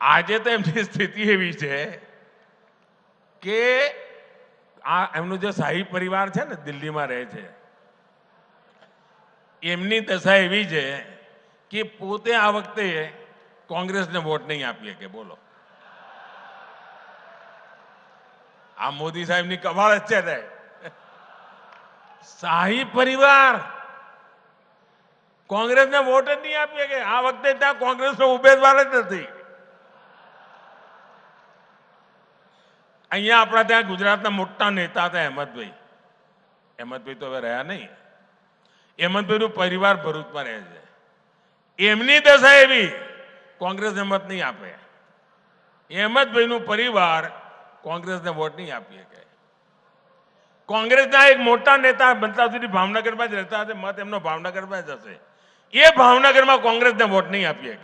આજે તો એમની સ્થિતિ એવી છે કે આ એમનું જે શાહી પરિવાર છે ને દિલ્હીમાં રહે છે, એમની દશા એવી છે કે પોતે આ વખતે કોંગ્રેસને વોટ નહીં આપીએ કે બોલો. આ મોદી સાહેબની કમાલ જ છે ને. શાહી પરિવાર કોંગ્રેસને વોટ જ નહીં આપીએ કે આ વખતે ત્યાં કોંગ્રેસનો ઉમેદવાર જ નથી. અહીંયા આપણા ત્યાં ગુજરાતના મોટા નેતા હતા અહેમદભાઈ. અહેમદભાઈ તો હવે રહ્યા નહીં. અહેમદભાઈનું પરિવાર ભરૂચમાં રહે છે. એમની દશા એવી કોંગ્રેસને મત નહીં આપે. અહેમદભાઈનું પરિવાર કોંગ્રેસને વોટ નહીં આપીએ કે. કોંગ્રેસના એક મોટા નેતા બનતા સુધી ભાવનગરમાં જ રહેતા હશે, મત એમનો ભાવનગરમાં જ હશે. એ ભાવનગરમાં કોંગ્રેસને વોટ નહીં આપીએ.